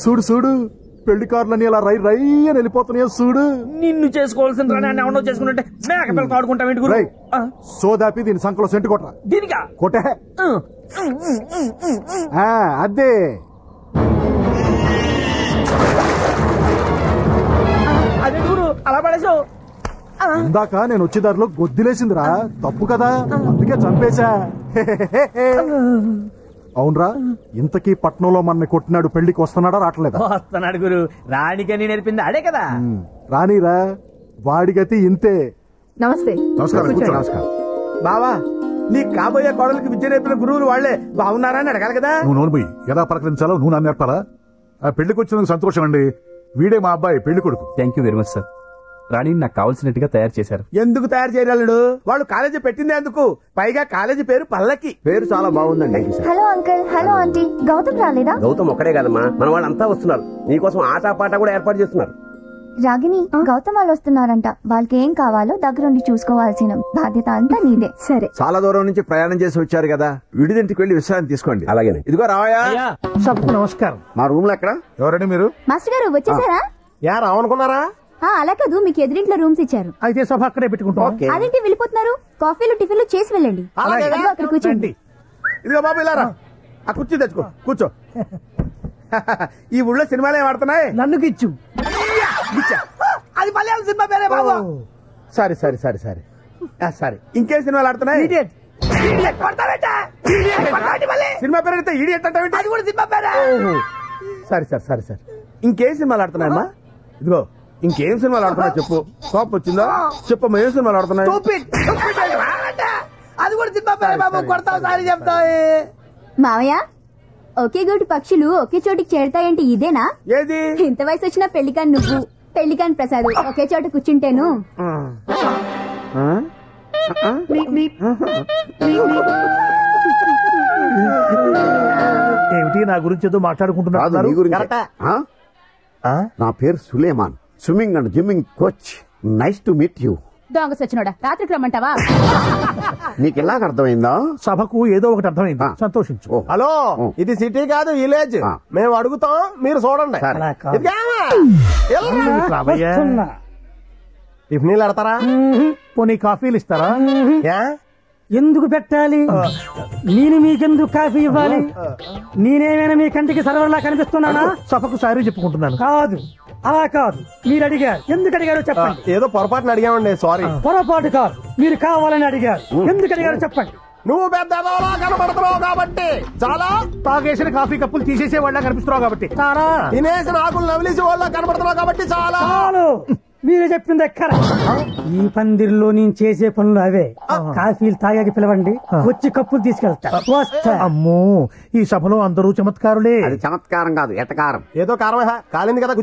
చూడు చూడు పెళ్లి కార్లని ఇలా రై రై అని వెళ్ళిపోతున్నాయో చూడు. నిన్ను చేసుకోవాల్సిన రాని ఎవడో చేసుకుంటే మేక పిల్లలు ఆడుకుంటాం ఏంటి గురు? సోదాపి దీని సంకలో సెంటు కొట్టరా. దీనికా కొట్టే అదే అదే గురు అలా పడేసావు. ఇందాక నేను వచ్చేదారిలో గొద్దిలేసిందిరా, తప్పు కదా, అందుకే చంపేశా. అవునరా, ఇంతకీ పట్నంలో మన కొట్టినాడు పెళ్లికి వస్తున్నాడా రావట్లేదా? వస్తున్నాడు గురు, రాణికని నేర్పింది అడే కదా. రానిరా, వాడిగతి ఇంతే. నమస్తే. నమస్కారం బావా, నీ కాబోయే కోడలికి విద్య నేర్పిన గురువులు వాళ్లే బాగున్నారా అని అడగాలి కదా. నువ్వు నోను పోయి ఎలా పలకరించాలో నువ్వు నన్ను నేర్పాలా? ఆ పెళ్లికి వచ్చినందుకు సంతోషం అండి. వీడే మా అబ్బాయి పెళ్లి కొడుకు. Thank you very much sir. రాణి నాకు కావాల్సినట్టుగా తయారు చేశారు. ఎందుకు తయారు చేయగలడు? వాళ్ళు కాలేజీ పెట్టింది ఎందుకు? పైగా కాలేజీ పేరు పల్లకి. పేరు చాలా బాగుందండి. Hello uncle. Hello aunty. Gautam రాలేదా? గౌతమ్ ఒక్కడే కదమ్మా, మన వాళ్ళంతా వస్తున్నారు. నీకోసం ఆటా పాట కూడా ఏర్పాటు చేస్తున్నారు. రాగిని, గౌతమ్ వాళ్ళు వస్తున్నారంట. వాళ్ళకి ఏం కావాలో దగ్గరుండి చూసుకోవాల్సిన బాధ్యత అంతా నీదే. సరే. చాలా దూరం నుంచి ప్రయాణం చేసి వచ్చారు కదా, విడిదింటికి వెళ్లి విశ్రాంతి తీసుకోండి. అలాగే. ఇదిగో రావయ్యా. నమస్కారం. మా రూమ్ లో ఎక్కడ? ఎవరండి మీరు? మాస్టర్ గారు వచ్చేసారా? రావనుకున్నారా? అలా కాదు, మీకు ఎదురింట్లో రూమ్స్ ఇచ్చారు. అయితే సభ అక్కడే పెట్టుకుంటాం. అదేంటి వెళ్ళిపోతున్నారు? కాఫీలు టిఫిన్లు చేసి వెళ్ళండి. అక్కడ కూర్చోండి. ఇదిగో బాబు ఇలా రా, ఆ కుర్చీ తెచ్చుకో, కూర్చో. ఈ ఊళ్ళో సినిమాలు ఏం ఆడుతున్నాయి? నన్ను గిచ్చు. అది మలయాళం సినిమా పేరే Babu. Sorry sorry sorry sorry sorry. ఇంకేం సినిమాలు ఆడుతున్నాయి? సినిమా పేరు అయితే ఈడియట్ అంటే అది కూడా సినిమా పేరే. Sorry sir sorry sir. ఇంకేం సినిమాలు ఆడుతున్నాయమ్మా? ఇదిగో ఇంకేం సినిమాలు ఆడుతున్నా చెప్పు. కోపం వచ్చిందా చెప్పమ్మా, ఏం సినిమాలు ఆడుతున్నాయి? అది కూడా సినిమా పేరే బాబు. కొడతావు సారీ చెప్తావు. మావయ్య, ఒకే గూటి పక్షులు ఒకే చోటికి చేరతాయంటే ఇదేనా? ఏది? ఇంత వయసు వచ్చిన పెళ్లికాని నువ్వు, పెళ్లికాని ప్రసాద్ ఒకే చోట కూర్చుంటేను. ఏమిటి నా గురించి ఏదో మాట్లాడుకుంటున్నారు? నా పేరు Suleman, swimming and gymming coach. Nice to meet you. దొంగ సచ్చినోడా, రాత్రికి రమ్మంటావా? నీకు ఎలాగ అర్థమైందా? సభకు ఏదో ఒకటి అర్థమైంది, సంతోషించు. హలో, ఇది సిటీ కాదు, విలేజ్. మేము అడుగుతాం, మీరు చూడండి. టిఫినీలు ఆడతారా? పోనీ కాఫీలు ఇస్తారా? ఎందుకు పెట్టాలి? నేను మీకెందుకు కాఫీ ఇవ్వాలి? నేనేమైనా మీ కంటికి సర్వర్లా కనిపిస్తున్నానా? సభకు సారీ చెప్పుకుంటున్నాను. కాదు, అలా కాదు. మీరు అడిగారు, ఎందుకు అడిగారో చెప్పండి. ఏదో పొరపాటున అడిగామండి, సారీ. పొరపాటు కాదు, మీరు కావాలని అడిగారు. ఎందుకు అడిగారో చెప్పండి. నువ్వు పెద్ద కనబడుతున్నావు కాబట్టి చాలా. తాగేసిన కాఫీ కప్పులు తీసేసే వాళ్ళ కనిపిస్తున్నావు కాబట్టి చాలా. తినేసిన ఆకులు నవిలేసే వాళ్ళ కనబడుతున్నావు కాబట్టి చాలా. మీరు చెప్పింది ఎక్కడ? ఈ పందిరిలో నేను చేసే పనులు అవే. కాఫీలు తాగాకి పిలవండి, వచ్చి కప్పులు తీసుకెళ్తా. అమ్మో, ఈ సభలో అందరూ చమత్కారులే. అది చమత్కారం కాదు, ఎటకారం. ఏదో కారమే కాలింది కదా.